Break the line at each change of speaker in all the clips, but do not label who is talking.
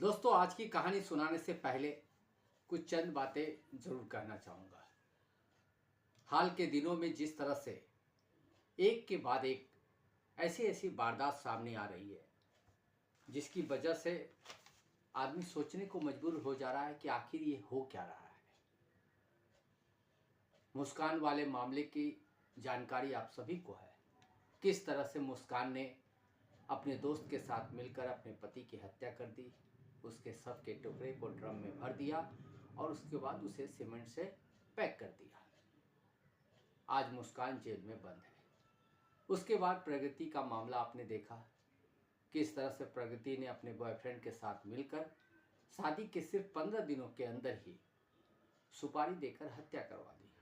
दोस्तों, आज की कहानी सुनाने से पहले कुछ चंद बातें जरूर कहना चाहूँगा। हाल के दिनों में जिस तरह से एक के बाद एक ऐसी ऐसी वारदात सामने आ रही है, जिसकी वजह से आदमी सोचने को मजबूर हो जा रहा है कि आखिर ये हो क्या रहा है। मुस्कान वाले मामले की जानकारी आप सभी को है। किस तरह से मुस्कान ने अपने दोस्त के साथ मिलकर अपने पति की हत्या कर दी, उसके शव के टुकड़े को ड्रम में भर दिया और उसके बाद उसे सीमेंट से पैक कर दिया। आज मुस्कान जेल में बंद है। उसके बाद प्रगति का मामला आपने देखा, किस तरह से प्रगति ने अपने बॉयफ्रेंड के साथ मिलकर शादी के सिर्फ 15 दिनों के अंदर ही सुपारी देकर हत्या करवा दी।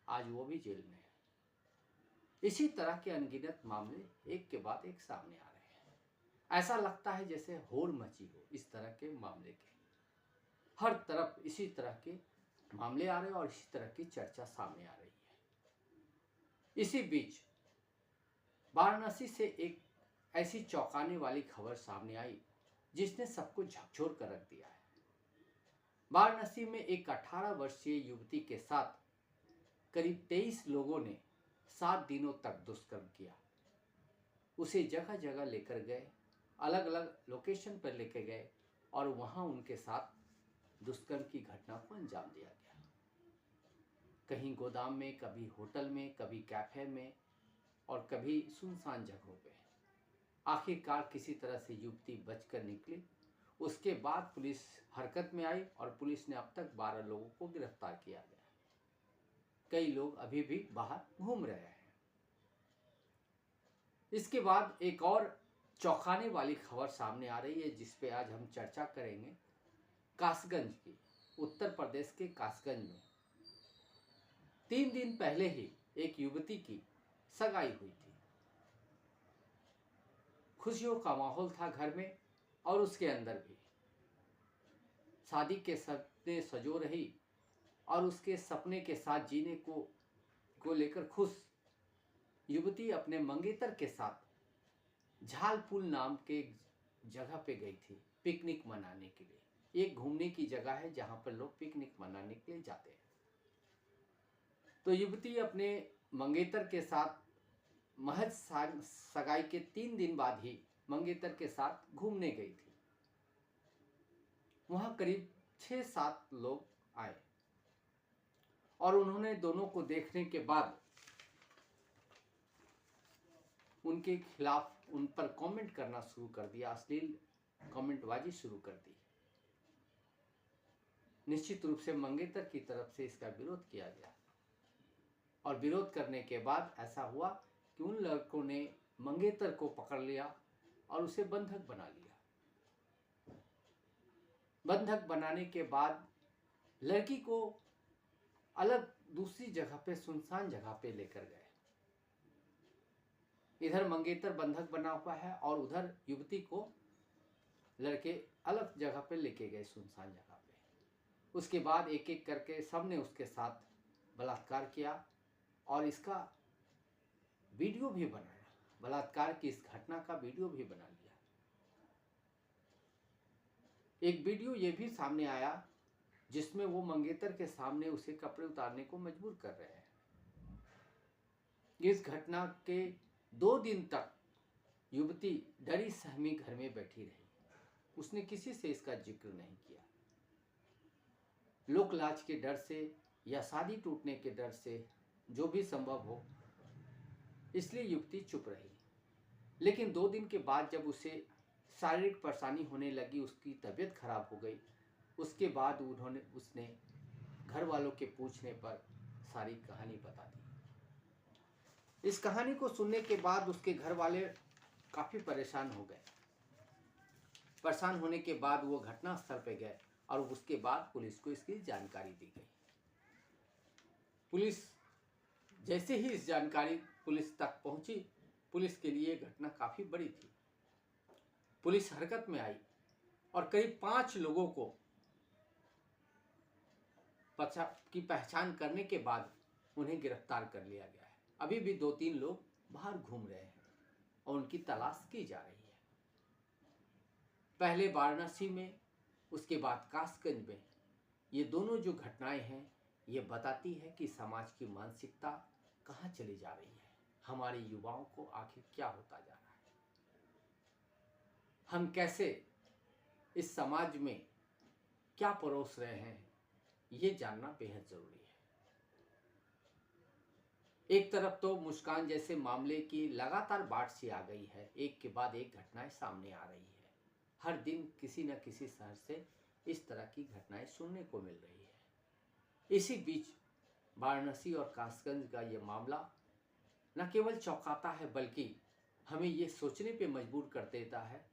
आज वो भी जेल में है। इसी तरह के अनगिनत मामले एक के बाद एक सामने आ रहे हैं। ऐसा लगता है जैसे होड़ मची हो इस तरह के मामले के। हर तरफ इसी तरह के मामले आ रहे हैं और इसी तरह की चर्चा सामने आ रही है। इसी बीच वाराणसी से एक ऐसी चौंकाने वाली खबर सामने आई जिसने सबको झकझोर कर रख दिया है। वाराणसी में एक 18 वर्षीय युवती के साथ करीब 23 लोगों ने 7 दिनों तक दुष्कर्म किया। उसे जगह जगह लेकर गए, अलग अलग लोकेशन पर लेकर गए और वहां उनके साथ दुष्कर्म की घटना को अंजाम दिया गया। कहीं गोदाम में, कभी होटल में, कभी कैफे में और कभी सुनसान जगहों पे। आखिरकार किसी तरह से युवती बचकर निकली। उसके बाद पुलिस हरकत में आई और पुलिस ने अब तक 12 लोगों को गिरफ्तार किया गया। कई लोग अभी भी बाहर घूम रहे हैं। इसके बाद एक और चौंकाने वाली खबर सामने आ रही है जिस पे आज हम चर्चा करेंगे। कासगंज की, उत्तर प्रदेश के कासगंज में 3 दिन पहले ही एक युवती की सगाई हुई थी। खुशियों का माहौल था घर में और उसके अंदर भी। शादी के सपने सजो रही और उसके सपने के साथ जीने को लेकर खुश युवती अपने मंगेतर के साथ झालपुल नाम के एक जगह पे गई थी पिकनिक मनाने के लिए। एक घूमने की जगह है जहां पर लोग पिकनिक मनाने के लिए जाते हैं। तो युवती अपने मंगेतर के साथ महज सगाई के 3 दिन बाद ही मंगेतर के साथ घूमने गई थी। वहां करीब 6-7 लोग आए और उन्होंने दोनों को देखने के बाद उनके खिलाफ उन पर कमेंट करना शुरू कर दिया, अश्लील कमेंटबाजी शुरू कर दी। निश्चित रूप से मंगेतर की तरफ से इसका विरोध किया गया और विरोध करने के बाद ऐसा हुआ कि उन लड़कों ने मंगेतर को पकड़ लिया और उसे बंधक बना लिया। बंधक बनाने के बाद लड़की को अलग दूसरी जगह पे, सुनसान जगह पे लेकर गए। इधर मंगेतर बंधक बना हुआ है और उधर युवती को लड़के अलग जगह पे लेके गए, सुनसान जगह पे। उसके बाद एक एक करके सबने उसके साथ बलात्कार किया और इसका वीडियो भी बनाया। बलात्कार की इस घटना का वीडियो भी बना लिया। एक वीडियो ये भी सामने आया जिसमें वो मंगेतर के सामने उसे कपड़े उतारने को मजबूर कर रहे हैं। इस घटना के 2 दिन तक युवती डरी सहमी घर में बैठी रही। उसने किसी से इसका जिक्र नहीं किया। लोक लाज के डर से या शादी टूटने के डर से, जो भी संभव हो, इसलिए युवती चुप रही। लेकिन 2 दिन के बाद जब उसे शारीरिक परेशानी होने लगी, उसकी तबीयत खराब हो गई, उसके बाद उसने घर वालों के पूछने पर सारी कहानी बता दी। इस कहानी को सुनने के बाद उसके घर वाले काफी परेशान हो गए। परेशान होने के बाद वो घटनास्थल पे गए और उसके बाद पुलिस को इसकी जानकारी दी गई। पुलिस जैसे ही इस जानकारी पुलिस तक पहुंची, पुलिस के लिए घटना काफी बड़ी थी। पुलिस हरकत में आई और करीब 5 लोगों को की पहचान करने के बाद उन्हें गिरफ्तार कर लिया गया है। अभी भी 2-3 लोग बाहर घूम रहे हैं और उनकी तलाश की जा रही है। पहले वाराणसी में उसके बाद कासगंज में, ये दोनों जो घटनाएं हैं ये बताती है कि समाज की मानसिकता कहाँ चली जा रही है, हमारे युवाओं को आखिर क्या होता जा रहा है, हम कैसे इस समाज में क्या परोस रहे हैं, ये जानना बेहद जरूरी है। एक तरफ तो मुस्कान जैसे मामले की लगातार बाढ़ सी आ गई है, एक के बाद एक घटनाएं सामने आ रही है। हर दिन किसी न किसी शहर से इस तरह की घटनाएं सुनने को मिल रही है। इसी बीच वाराणसी और कासगंज का ये मामला न केवल चौंकाता है बल्कि हमें ये सोचने पे मजबूर कर देता है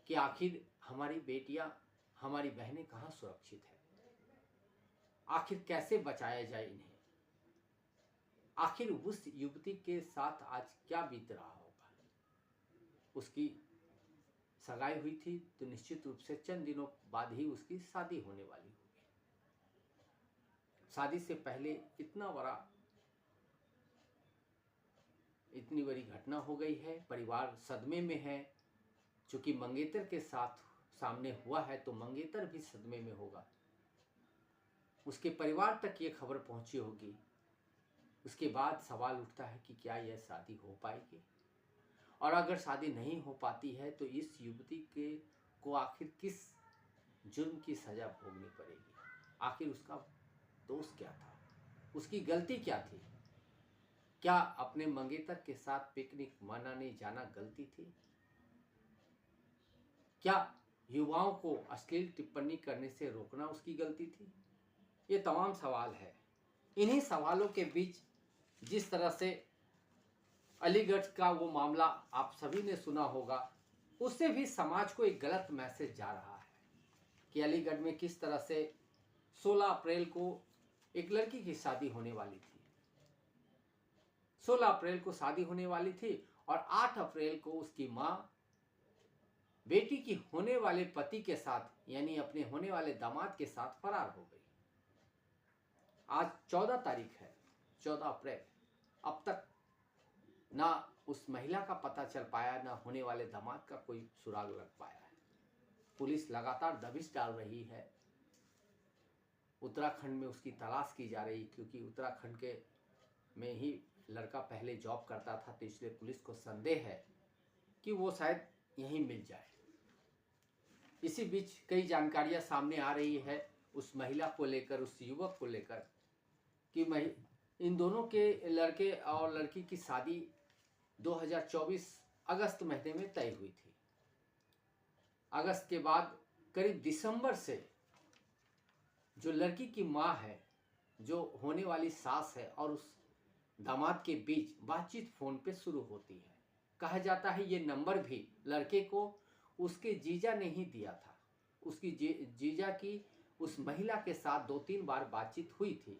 कि आखिर हमारी बेटियां, हमारी बहनें कहाँ सुरक्षित है, आखिर कैसे बचाया जाए इन्हें, आखिर उस युवती के साथ आज क्या बीत रहा होगा। उसकी सगाई हुई थी तो निश्चित रूप से चंद दिनों बाद ही उसकी शादी होने वाली होगी। शादी से पहले इतनी बड़ी घटना हो गई है, परिवार सदमे में है। चूंकि मंगेतर के साथ सामने हुआ है तो मंगेतर भी सदमे में होगा, उसके परिवार तक ये खबर पहुंची होगी। उसके बाद सवाल उठता है कि क्या यह शादी हो पाएगी, और अगर शादी नहीं हो पाती है तो इस युवती को आखिर किस जुर्म की सजा भोगनी पड़ेगी, आखिर उसका दोष क्या था, उसकी गलती क्या थी। क्या अपने मंगेतर के साथ पिकनिक मनाने जाना गलती थी? क्या युवाओं को अश्लील टिप्पणी करने से रोकना उसकी गलती थी? ये तमाम सवाल है। इन्हीं सवालों के बीच जिस तरह से अलीगढ़ का वो मामला आप सभी ने सुना होगा, उससे भी समाज को एक गलत मैसेज जा रहा है कि अलीगढ़ में किस तरह से 16 अप्रैल को एक लड़की की शादी होने वाली थी। 16 अप्रैल को शादी होने वाली थी और 8 अप्रैल को उसकी मां बेटी की होने वाले पति के साथ, यानी अपने होने वाले दामाद के साथ फरार हो गई। आज 14 तारीख है, 14 अप्रैल। अब तक ना उस महिला का पता चल पाया, ना होने वाले दामाद का कोई सुराग लग पाया है। पुलिस लगातार दबिश डाल रही है। उत्तराखंड में उसकी तलाश की जा रही, क्योंकि उत्तराखंड के में ही लड़का पहले जॉब करता था, तो इसलिए पुलिस को संदेह है कि वो शायद यहीं मिल जाए। इसी बीच कई जानकारियां सामने आ रही है उस महिला को लेकर, उस युवक को लेकर, कि इन दोनों के, लड़के और लड़की की शादी 2024 अगस्त महीने में तय हुई थी। अगस्त के बाद करीब दिसंबर से जो लड़की की मां है, जो होने वाली सास है, और उस दामाद के बीच बातचीत फोन पे शुरू होती है। कहा जाता है ये नंबर भी लड़के को उसके जीजा ने ही दिया था। उसकी जीजा की उस महिला के साथ 2-3 बार बातचीत हुई थी।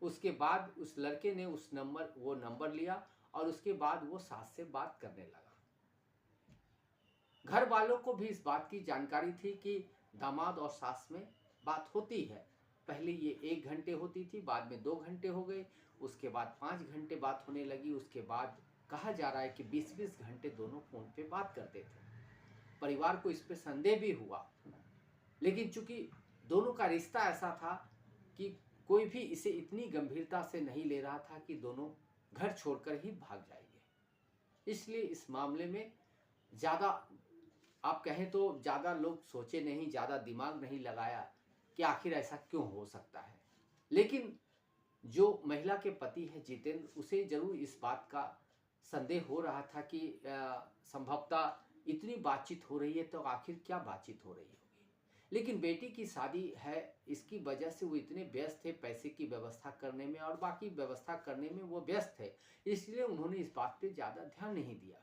उसके बाद उस लड़के ने वो नंबर लिया और उसके बाद वो सास से बात करने लगा। घर वालों को भी इस बात की जानकारी थी कि दामाद और सास में बात होती है। पहले ये 1 घंटे होती थी, बाद में 2 घंटे हो गए, उसके बाद 5 घंटे बात होने लगी। उसके बाद कहा जा रहा है कि 20-20 घंटे दोनों फोन पे बात करते थे। परिवार को इस पे संदेह भी हुआ, लेकिन चूंकि दोनों का रिश्ता ऐसा था कि कोई भी इसे इतनी गंभीरता से नहीं ले रहा था कि दोनों घर छोड़कर ही भाग जाएंगे, इसलिए इस मामले में ज़्यादा, आप कहें तो ज़्यादा लोग सोचे नहीं, ज़्यादा दिमाग नहीं लगाया कि आखिर ऐसा क्यों हो सकता है। लेकिन जो महिला के पति है जितेंद्र, उसे जरूर इस बात का संदेह हो रहा था कि संभवतः इतनी बातचीत हो रही है तो आखिर क्या बातचीत हो रही होगी। लेकिन बेटी की शादी है, इसकी वजह से वो इतने व्यस्त थे, पैसे की व्यवस्था करने में और बाकी व्यवस्था करने में वो व्यस्त थे, इसलिए उन्होंने इस बात पे ज़्यादा ध्यान नहीं दिया।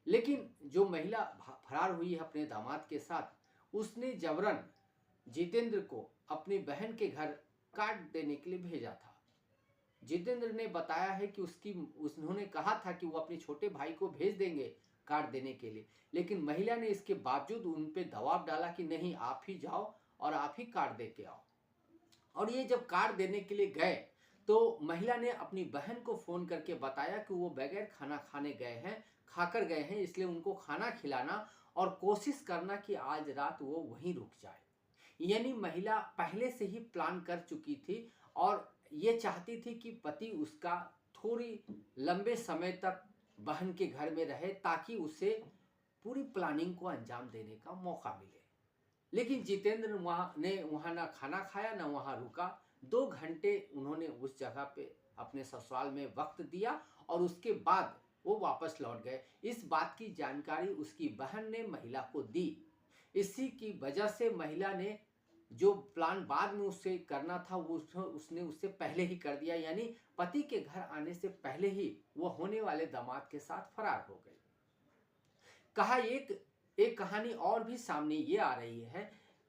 लेकिन जो महिला फरार हुई है अपने दामाद के साथ, उसने जबरन जितेंद्र को अपनी बहन के घर कार्ड देने के लिए भेजा था। जितेंद्र ने बताया है कि उन्होंने कहा था कि वो अपने छोटे भाई को भेज देंगे कार्ड देने के लिए, लेकिन महिला ने इसके बावजूद उन पे दबाव डाला कि नहीं, आप ही जाओ और आप ही कार्ड दे के आओ। और ये जब कार्ड देने के लिए गए तो महिला ने अपनी बहन को फोन करके बताया कि वो बगैर खाना खाने गए हैं, खाकर गए हैं, इसलिए उनको खाना खिलाना और कोशिश करना कि आज रात वो वहीं रुक जाए। यानी महिला पहले से ही प्लान कर चुकी थी और ये चाहती थी कि पति उसका थोड़ी लंबे समय तक बहन के घर में रहे ताकि उसे पूरी प्लानिंग को अंजाम देने का मौका मिले। लेकिन जितेंद्र वहाँ ना खाना खाया ना वहाँ रुका। 2 घंटे उन्होंने उस जगह पे अपने ससुराल में वक्त दिया और उसके बाद वो वापस लौट गए। इस बात की जानकारी उसकी बहन ने महिला को दी। इसी की वजह से महिला ने जो प्लान बाद में उससे करना था वो उसने उससे पहले ही कर दिया, यानी पति के घर आने से पहले ही वो होने वाले दामाद के साथ फरार हो गई। कहा एक कहानी और भी सामने ये आ रही है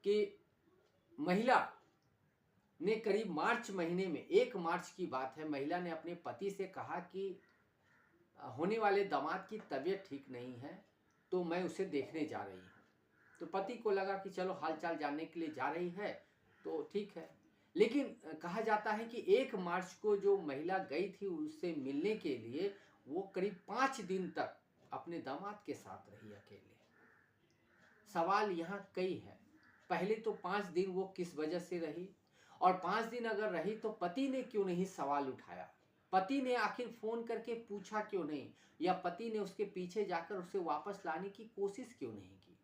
कि महिला ने करीब मार्च महीने में, 1 मार्च की बात है, महिला ने अपने पति से कहा कि होने वाले दामाद की तबीयत ठीक नहीं है तो मैं उसे देखने जा रही हूँ। तो पति को लगा कि चलो हालचाल जानने के लिए जा रही है तो ठीक है। लेकिन कहा जाता है कि 1 मार्च को जो महिला गई थी उससे मिलने के लिए, वो करीब 5 दिन तक अपने दामाद के साथ रही अकेले। सवाल यहाँ कई है। पहले तो 5 दिन वो किस वजह से रही, और 5 दिन अगर रही तो पति ने क्यों नहीं सवाल उठाया? पति ने आखिर फोन करके पूछा क्यों नहीं, या पति ने उसके पीछे जाकर उसे वापस लाने की कोशिश क्यों नहीं की?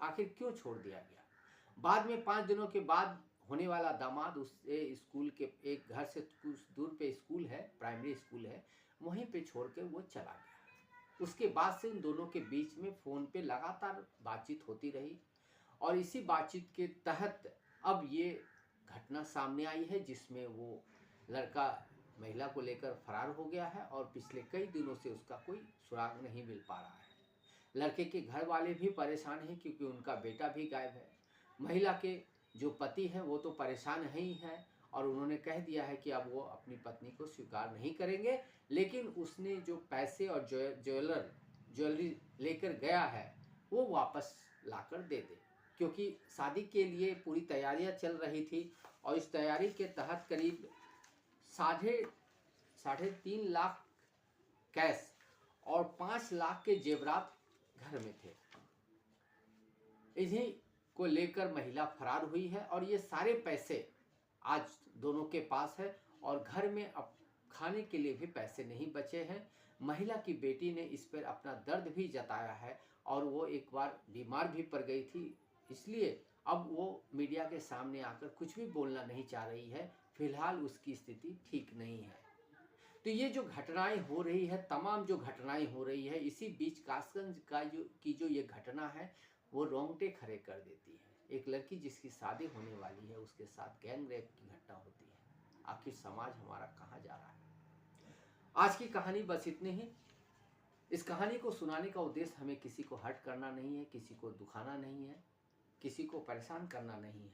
आखिर क्यों छोड़ दिया गया? बाद में 5 दिनों के बाद होने वाला दामाद उससे स्कूल के एक घर से कुछ दूर पे स्कूल है, प्राइमरी स्कूल है, वहीं पे छोड़ के वो चला गया। उसके बाद से उन दोनों के बीच में फ़ोन पे लगातार बातचीत होती रही और इसी बातचीत के तहत अब ये घटना सामने आई है जिसमें वो लड़का महिला को लेकर फरार हो गया है और पिछले कई दिनों से उसका कोई सुराग नहीं मिल पा रहा है। लड़के के घर वाले भी परेशान हैं क्योंकि उनका बेटा भी गायब है। महिला के जो पति हैं वो तो परेशान ही हैं और उन्होंने कह दिया है कि अब वो अपनी पत्नी को स्वीकार नहीं करेंगे, लेकिन उसने जो पैसे और ज्वेलरी लेकर गया है वो वापस लाकर दे दे, क्योंकि शादी के लिए पूरी तैयारियां चल रही थी और इस तैयारी के तहत करीब साढ़े 3 लाख कैश और 5 लाख के जेवरात घर में थे। इन्हीं को लेकर महिला फरार हुई है और ये सारे पैसे आज दोनों के पास है और घर में अब खाने के लिए भी पैसे नहीं बचे हैं। महिला की बेटी ने इस पर अपना दर्द भी जताया है और वो एक बार बीमार भी पड़ गई थी, इसलिए अब वो मीडिया के सामने आकर कुछ भी बोलना नहीं चाह रही है। फिलहाल उसकी स्थिति ठीक नहीं है। तो ये जो घटनाएं हो रही है, तमाम जो घटनाएं हो रही है, इसी बीच कासगंज का जो ये घटना है वो रोंगटे खड़े कर देती है। एक लड़की जिसकी शादी होने वाली है उसके साथ गैंग रेप की घटना होती है। आखिर समाज हमारा कहाँ जा रहा है? आज की कहानी बस इतनी ही। इस कहानी को सुनाने का उद्देश्य हमें किसी को हर्ट करना नहीं है, किसी को दुखाना नहीं है, किसी को परेशान करना नहीं है,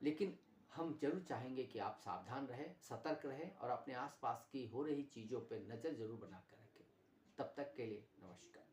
लेकिन हम जरूर चाहेंगे कि आप सावधान रहें, सतर्क रहें और अपने आसपास की हो रही चीज़ों पर नज़र जरूर बना कर रखें। तब तक के लिए नमस्कार।